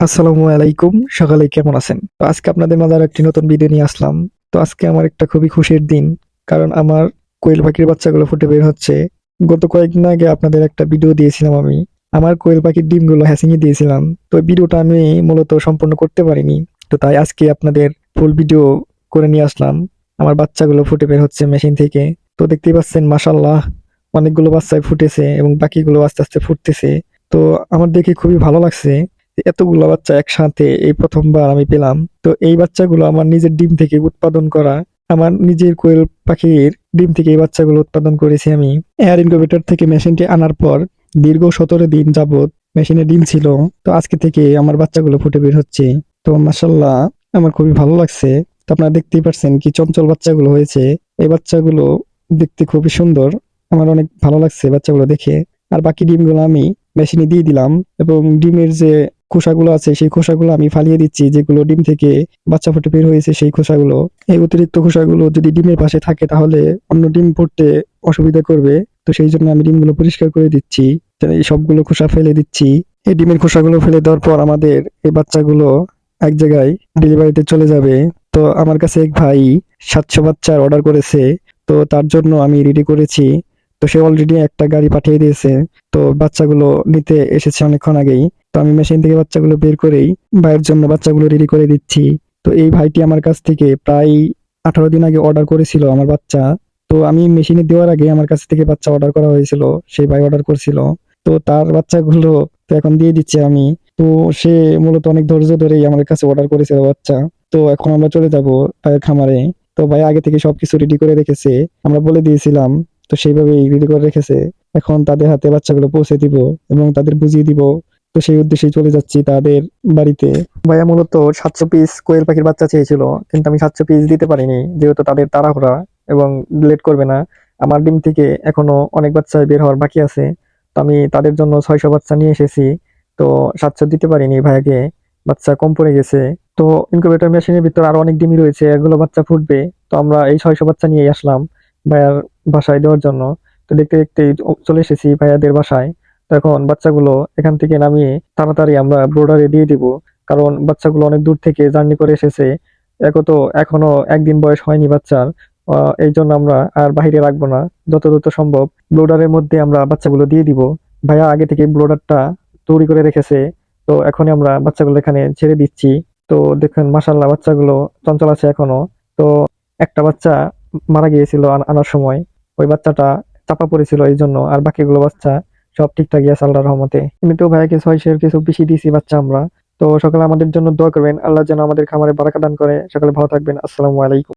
আসসালামু আলাইকুম। সকালে কেমন আছেন? তো আজকে আপনাদের মাঝে আরো একটি নতুন ভিডিও নিয়ে আসলাম। তো আজকে আমার একটা খুবই খুশির দিন। কারণ আমার কোয়েল পাখির বাচ্চাগুলো ফুটে বের হচ্ছে। গত কয়েকদিন আগে আপনাদের একটা ভিডিও দিয়েছিলাম আমি। আমার কোয়েল পাখির ডিমগুলো হ্যাচিংয়ে দিয়েছিলাম। তো ওই ভিডিওটা আমি মূলত সম্পূর্ণ করতে পারিনি। তো তাই আজকে আপনাদের ফুল ভিডিও করে নিয়ে আসলাম। আমার বাচ্চাগুলো ফুটে বের হচ্ছে মেশিন থেকে। তো দেখতেই পাচ্ছেন মাশাআল্লাহ অনেকগুলো বাচ্চাই ফুটেছে এবং বাকিগুলো আস্তে, আস্তে ফুটতেছে। তো আমার দেখে খুবই ভালো লাগছে। এতগুলো বাচ্চা একসাথে এই প্রথমবার আমি পেলাম। তো এই বাচ্চাগুলো আমার নিজের ডিম থেকে উৎপাদন করা। আমার নিজের কোয়েল পাখির ডিম থেকে এই বাচ্চাগুলো উৎপাদন করেছি আমি। এয়ার ইনকিউবেটর থেকে মেশিনটি আনার পর দীর্ঘ 17 দিন যাবত মেশিনে ডিম ছিল। তো আজকে থেকে আমার বাচ্চাগুলো ফুটে বের হচ্ছে। তো মাশাআল্লাহ আমার খুবই ভালো লাগছে। তো আপনারা দেখতেই পারছেন কি চঞ্চল বাচ্চাগুলো হয়েছে। এই বাচ্চাগুলো দেখতে খুবই সুন্দর। আমার অনেক ভালো লাগছে বাচ্চাগুলো দেখে। আর বাকি ডিমগুলো আমি মেশিনে দিয়ে দিলাম এবং ডিমের যে খোসাগুলো আছে সেই খোসাগুলো আমি ফালিয়ে দিচ্ছি, যেগুলো ডিম থেকে বাচ্চা ফুটে বের হয়েছে সেই খোসাগুলো। এই অতিরিক্ত খোসাগুলো যদি ডিমের পাশে থাকে তাহলে অন্য ডিম পড়তে অসুবিধা করবে। তো সেই জন্য আমি ডিমগুলো পরিষ্কার করে দিচ্ছি। তো এই সবগুলো খোসা ফেলে দিচ্ছি। এই ডিমের খোসাগুলো ফেলে দেওয়ার পর আমাদের এই বাচ্চাগুলো এক জায়গায় ডেলিভারিতে চলে যাবে। তো আমার কাছে এক ভাই 700 বাচ্চার অর্ডার করেছে। তো তার জন্য আমি রেডি করেছি। তো সে অলরেডি একটা গাড়ি পাঠিয়ে দিয়েছে। তো বাচ্চাগুলো নিতে এসেছে অনেকক্ষণ আগেই। তো আমি মেশিন থেকে বাচ্চাগুলো বের করেই ভাইয়ের জন্য বাচ্চাগুলো রেডি করে দিচ্ছি। তো এই ভাইটি আমার কাছ থেকে প্রায় 18 দিন আগে অর্ডার করেছিল আমার বাচ্চা। তো আমি মেশিনে দেওয়ার আগে আমার কাছ থেকে বাচ্চা অর্ডার করা হয়েছিল। সেই ভাই অর্ডার করছিল। তো তার বাচ্চাগুলো তো এখন দিয়ে দিচ্ছি আমি। তো সে মূলত অনেক ধৈর্য ধরেই আমার কাছে অর্ডার করেছিল বাচ্চা। তো এখন আমরা চলে যাব ভাইয়ের খামারে। তো ভাই আগে থেকে সবকিছু রেডি করে রেখেছে। আমরা বলে দিয়েছিলাম। তো সেইভাবেই রেডি করে রেখেছে। এখন তাদের হাতে বাচ্চাগুলো পৌঁছে দিব এবং তাদের বুঝিয়ে দিব। তো সেই উদ্দেশ্যেই চলে যাচ্ছি তাদের বাড়িতে। ভাইয়া মূলত 700 পিস কোয়েল পাখির বাচ্চা চেয়েছিল, কিন্তু আমি 700 পিস দিতে পারিনি, যেহেতু তাদের তাড়াহুড়া এবং লেট করবে না। আমার ডিম থেকে এখনো অনেক বাচ্চা বের হওয়ার বাকি আছে। তো আমি তাদের জন্য 600 বাচ্চা নিয়ে এসেছি। তো 700 দিতে পারিনি ভাইয়াকে, বাচ্চা কম পড়ে গেছে। তো ইনকিউবেটর মেশিনের ভিতর আরো অনেক ডিমই রয়েছে, এগুলো বাচ্চা ফুটবে। তো আমরা এই 600 বাচ্চা নিয়ে আসলাম ভাইয়ার বাসায় দেওয়ার জন্য। তো দেখতে দেখতে চলে এসেছি ভাইয়াদের বাসায়। তো এখন বাচ্চাগুলো এখান থেকে নামিয়ে তাড়াতাড়ি আমরা ব্রোডারে দিয়ে দিব। কারণ বাচ্চাগুলো অনেক দূর থেকে জার্নি করে এসেছে। তো এখনো একদিন বয়স হয়নি বাচ্চার। এই জন্য আমরা আর বাইরে রাখবো না। যত দ্রুত সম্ভব ব্লোডারের মধ্যে আমরা বাচ্চাগুলো দিয়ে দিব। ভাইয়া আগে থেকে ব্লোডারটা তৈরি করে রেখেছে। তো এখনই আমরা বাচ্চাগুলো এখানে ছেড়ে দিচ্ছি। তো দেখেন মাশাআল্লাহ বাচ্চাগুলো চঞ্চল আছে এখনো। তো একটা বাচ্চা মারা গিয়েছিল আনার সময়। ওই বাচ্চাটা চাপা পড়েছিল এই জন্য। আর বাকিগুলো বাচ্চা সব ঠিকঠাকই আছে আল্লাহর রহমতে। এমনিতেও ভাইয়াকে 600 কিছু বেশি দিয়েছি বাচ্চা আমরা। তো সকালে আমাদের জন্য দোয়া করবেন। আল্লাহ যেন আমাদের খামারে বারাকা দান করে। সকালে ভালো থাকবেন। আসসালামু আলাইকুম।